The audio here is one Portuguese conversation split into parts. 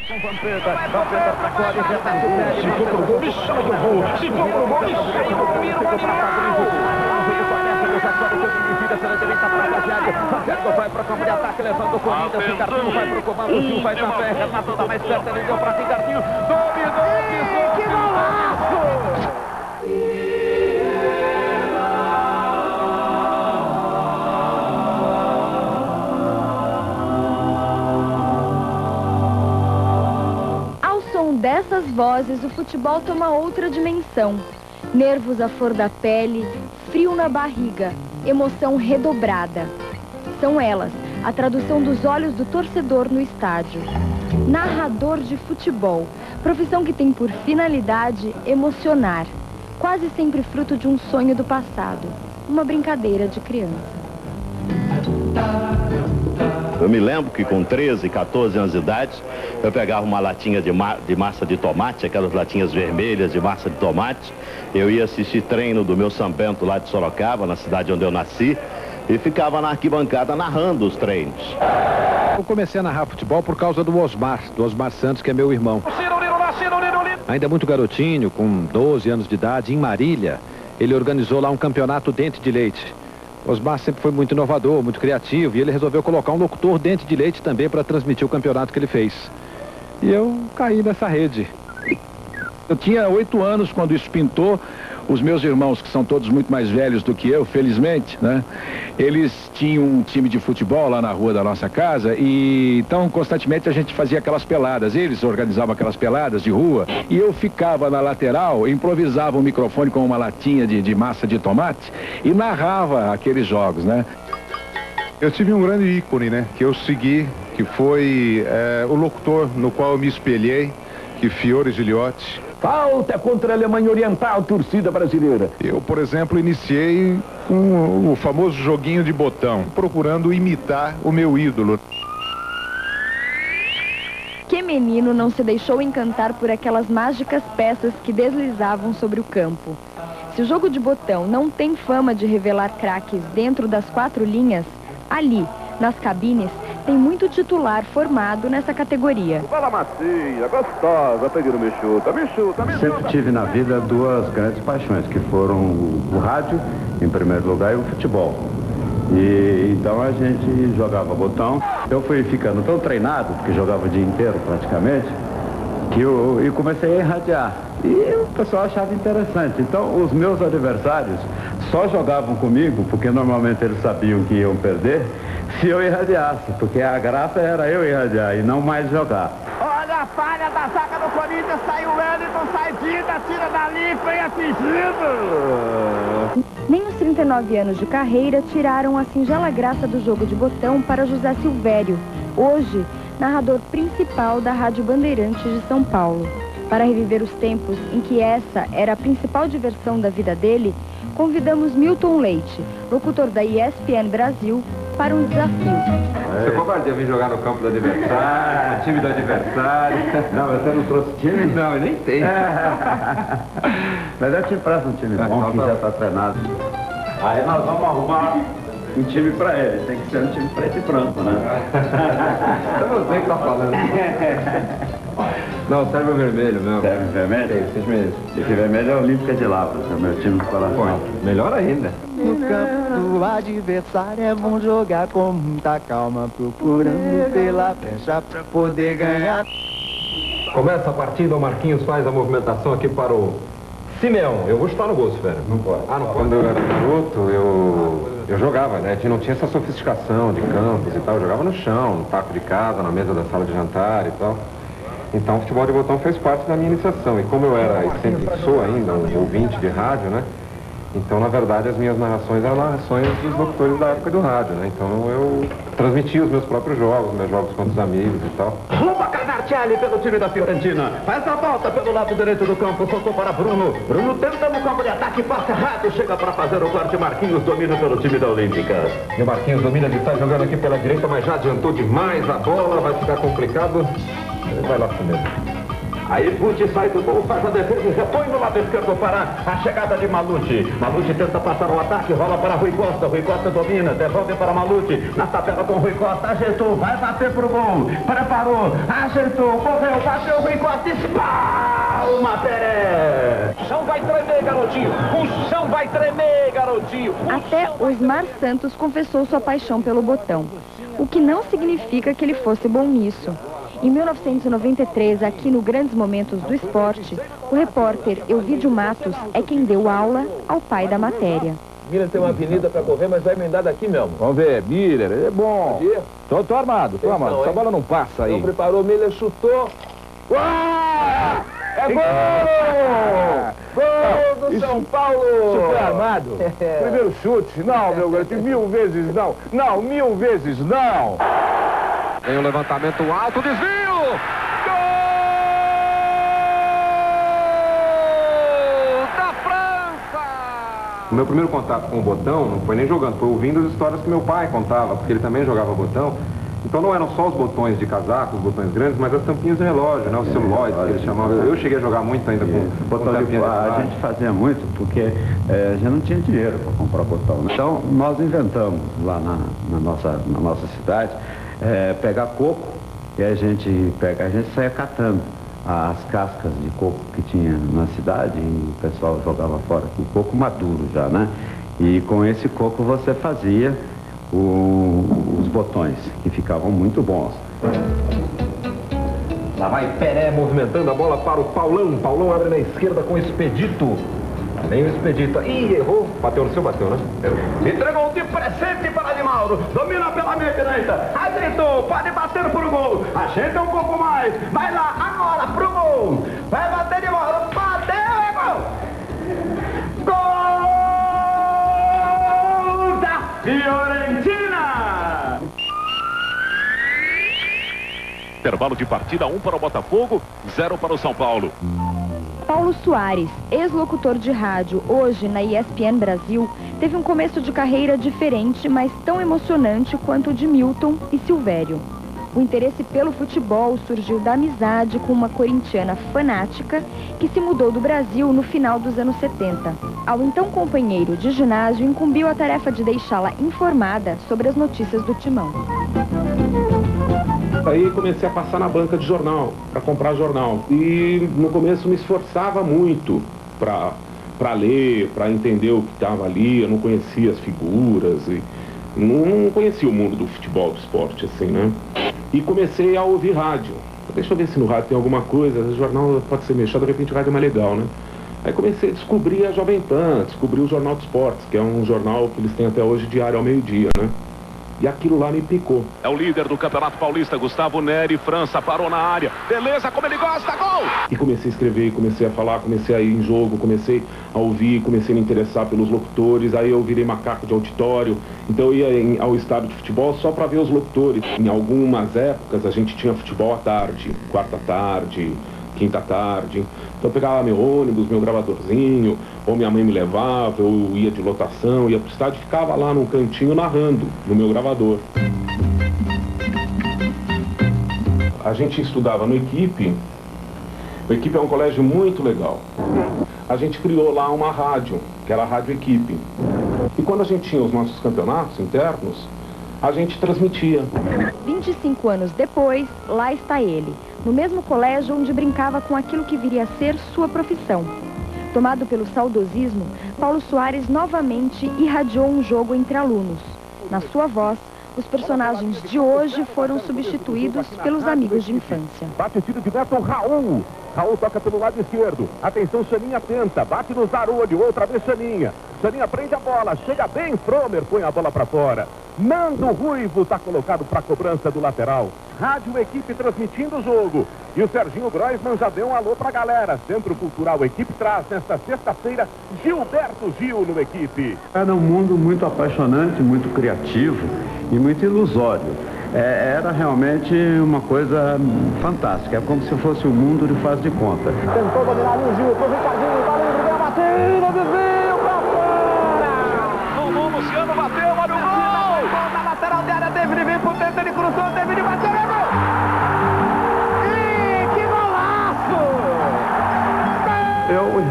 com Vampeta. Vampeta pra Cláudia, já tá no pé. Se for pro gol, me chama que eu vou. Se for pro gol, me chama que eu vou. Mira o Fabrício vai para campo de ataque, levando o Corinthians. Ricardinho vai pro comando, Gil vai também. Renato tá mais perto, ele deu pra Ricardinho. Dominou, pisou, que golaço! Ao som dessas vozes, o futebol toma outra dimensão. Nervos à flor da pele, frio na barriga, emoção redobrada. São elas, a tradução dos olhos do torcedor no estádio. Narrador de futebol, profissão que tem por finalidade emocionar, quase sempre fruto de um sonho do passado, uma brincadeira de criança. Eu me lembro que com 13, 14 anos de idade, eu pegava uma latinha de massa de tomate, aquelas latinhas vermelhas de massa de tomate. Eu ia assistir treino do meu São Bento lá de Sorocaba, na cidade onde eu nasci, e ficava na arquibancada narrando os treinos. Eu comecei a narrar futebol por causa do Osmar Santos, que é meu irmão. Ainda muito garotinho, com 12 anos de idade, em Marília, ele organizou lá um campeonato dente de leite. Osmar sempre foi muito inovador, muito criativo, e ele resolveu colocar um locutor dente de leite também para transmitir o campeonato que ele fez. E eu caí nessa rede. Eu tinha 8 anos quando isso pintou. Os meus irmãos, que são todos muito mais velhos do que eu, felizmente, né? Eles tinham um time de futebol lá na rua da nossa casa e então constantemente a gente fazia aquelas peladas. Eles organizavam aquelas peladas de rua e eu ficava na lateral, improvisava um microfone com uma latinha de massa de tomate e narrava aqueles jogos, né? Eu tive um grande ícone, né? Que eu segui, que foi o locutor no qual eu me espelhei, que Fiore Giliotti. Falta contra a Alemanha Oriental, torcida brasileira. Eu, por exemplo, iniciei com o famoso joguinho de botão, procurando imitar o meu ídolo. Que menino não se deixou encantar por aquelas mágicas peças que deslizavam sobre o campo? Se o jogo de botão não tem fama de revelar craques dentro das 4 linhas, ali, nas cabines, tem muito titular formado nessa categoria. Bola macia, gostosa, pedindo me chuta, me chuta, me chuta. Sempre tive na vida 2 grandes paixões, que foram o rádio, em primeiro lugar, e o futebol. E então a gente jogava botão. Eu fui ficando tão treinado, porque jogava o dia inteiro praticamente, que eu comecei a irradiar. E o pessoal achava interessante. Então os meus adversários só jogavam comigo, porque normalmente eles sabiam que iam perder, se eu irradiasse, porque a graça era eu irradiar e não mais jogar. Olha a falha da zaga do Corinthians, sai o Wellington, sai Dida, tira dali, vem atingido. Nem os 39 anos de carreira tiraram a singela graça do jogo de botão para José Silvério, hoje narrador principal da Rádio Bandeirantes de São Paulo. Para reviver os tempos em que essa era a principal diversão da vida dele, convidamos Milton Leite, locutor da ESPN Brasil, para um desafio. Você covardia vir jogar no campo do adversário, no time do adversário. Não, você não trouxe time? Não, eu nem tenho. Mas eu te empresto um time bom que já está treinado. Aí nós vamos arrumar um time para ele. Tem que ser um time preto e branco, né? Eu não sei o que está falando. Não, serve o vermelho mesmo. Serve o vermelho? Sim, mesmo. Esse vermelho é o Olímpica de Lavras, é o meu time do coração. Melhor ainda. No campo do adversário é bom jogar com muita calma, procurando pela brecha pra poder ganhar. Começa a partida, o Marquinhos faz a movimentação aqui para o Simeão. Eu vou chutar no gol, velho. Não pode. Ah, não pode. Quando eu era garoto, eu jogava, né? A gente não tinha essa sofisticação de campos e tal. Eu jogava no chão, no taco de casa, na mesa da sala de jantar e tal. Então o futebol de botão fez parte da minha iniciação. E como eu era, e sempre sou ainda, um ouvinte de rádio, né? Então, na verdade, as minhas narrações eram narrações dos locutores da época do rádio, né? Então eu transmitia os meus próprios jogos, meus jogos contra os amigos e tal. Luba Canarcelli pelo time da Fiorentina. Faz a volta pelo lado direito do campo, soltou para Bruno. Bruno tenta no campo de ataque, passa errado, chega para fazer o corte. Marquinhos domina pelo time da Olímpica. E o Marquinhos domina, ele está jogando aqui pela direita, mas já adiantou demais a bola, vai ficar complicado. Ele vai lá primeiro. Aí Pucci sai do gol, faz a defesa e repõe no lado esquerdo para a chegada de Malute. Malute tenta passar o ataque, rola para Rui Costa. Rui Costa domina, devolve para Malute. Na tabela com Rui Costa, ajeitou, vai bater pro gol. Preparou, ajeitou, correu, bateu Rui Costa, espalma Pelé. O chão vai tremer, garotinho. O chão vai tremer, garotinho. Até Osmar Santos confessou sua paixão pelo botão, o que não significa que ele fosse bom nisso. Em 1993, aqui no Grandes Momentos do Esporte, o repórter Elvídio Matos é quem deu aula ao pai da matéria. Miller tem uma avenida pra correr, mas vai emendar daqui mesmo. Vamos ver, Miller, é bom. Tô armado, tô armado. Então, Essa bola não passa aí. Não preparou, Miller chutou. Uau! É gol! Gol do São Paulo! Isso foi armado? Primeiro chute. Não, meu garoto, 1000 vezes não. Não, 1000 vezes não. Tem um levantamento alto, desvio! Gol da França! O meu primeiro contato com o botão não foi nem jogando, foi ouvindo as histórias que meu pai contava, porque ele também jogava botão. Então não eram só os botões de casaco, os botões grandes, mas as tampinhas de relógio, né? Os celulóides que eles chamavam. Eu cheguei a jogar muito ainda com Botão de tampinha a relógio. gente fazia muito porque a gente não tinha dinheiro para comprar botão, né? Então nós inventamos lá na nossa cidade pegar coco e a gente saía catando as cascas de coco que tinha na cidade e o pessoal jogava fora com coco maduro já, né? E com esse coco você fazia os botões, que ficavam muito bons. Lá vai Pelé movimentando a bola para o Paulão. Paulão abre na esquerda com o Expedito. Nem o Expedito. Ih, errou. Bateu no seu, bateu, né? Entregou de presente para Adimaldo. Domina pela meia direita. Ajeitou, pode bater pro gol. Ajeita um pouco mais. Vai lá, agora pro gol. Vai bater de bola. Bateu, é gol. Gol da Fiorentina. Intervalo de partida, 1 para o Botafogo, 0 para o São Paulo. Paulo Soares, ex-locutor de rádio, hoje na ESPN Brasil, teve um começo de carreira diferente, mas tão emocionante quanto o de Milton e Silvério. O interesse pelo futebol surgiu da amizade com uma corintiana fanática que se mudou do Brasil no final dos anos 70. Ao então companheiro de ginásio, incumbiu a tarefa de deixá-la informada sobre as notícias do Timão. Aí comecei a passar na banca de jornal, para comprar jornal. E no começo me esforçava muito para ler, para entender o que estava ali. Eu não conhecia as figuras, e não conhecia o mundo do futebol, do esporte, assim, né? E comecei a ouvir rádio. Deixa eu ver se no rádio tem alguma coisa, o jornal pode ser mexado, de repente o rádio é mais legal, né? Aí comecei a descobrir a Jovem Pan, descobri o Jornal de Esportes, que é um jornal que eles têm até hoje diário ao meio-dia, né? E aquilo lá me picou. É o líder do Campeonato Paulista, Gustavo Neri, França, parou na área. Beleza, como ele gosta, gol! E comecei a escrever, comecei a falar, comecei a ir em jogo, comecei a ouvir, comecei a me interessar pelos locutores. Aí eu virei macaco de auditório. Então eu ia ao estádio de futebol só para ver os locutores. Em algumas épocas a gente tinha futebol à tarde, quarta tarde, quinta tarde. Então eu pegava meu ônibus, meu gravadorzinho, ou minha mãe me levava, eu ia de lotação, ia pro estádio e ficava lá num cantinho narrando no meu gravador. A gente estudava no Equipe. O Equipe é um colégio muito legal. A gente criou lá uma rádio, que era a Rádio Equipe. E quando a gente tinha os nossos campeonatos internos, a gente transmitia. 25 anos depois, lá está ele, no mesmo colégio onde brincava com aquilo que viria a ser sua profissão. Tomado pelo saudosismo, Paulo Soares novamente irradiou um jogo entre alunos. Na sua voz, os personagens de hoje foram substituídos pelos amigos de infância. Bate o tiro de meta o Raul. Raul toca pelo lado esquerdo. Atenção, Chaninha tenta. Bate no Zarolho. Outra vez Chaninha. Chaninha prende a bola. Chega bem. Fromer põe a bola para fora. Nando Ruivo está colocado para a cobrança do lateral. Rádio Equipe transmitindo o jogo. E o Serginho Groisman já deu um alô para a galera. Centro Cultural Equipe traz nesta sexta-feira Gilberto Gil no Equipe. Era um mundo muito apaixonante, muito criativo e muito ilusório. Era realmente uma coisa fantástica. É como se fosse um mundo de faz de conta. Tentou dominar o Gil pro Ricardinho. Tá livre, vem a batida, desvio pra fora. O Luciano bateu, olha o gol! Na lateral de área, David vem por dentro, ele cruzou, David bateu, é gol! Ih, que golaço!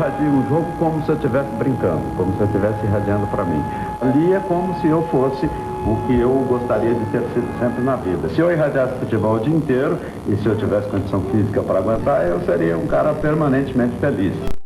invadir um jogo como se eu estivesse brincando, como se eu estivesse irradiando para mim. Ali é como se eu fosse o que eu gostaria de ter sido sempre na vida. Se eu irradiasse futebol o dia inteiro e se eu tivesse condição física para aguentar, eu seria um cara permanentemente feliz.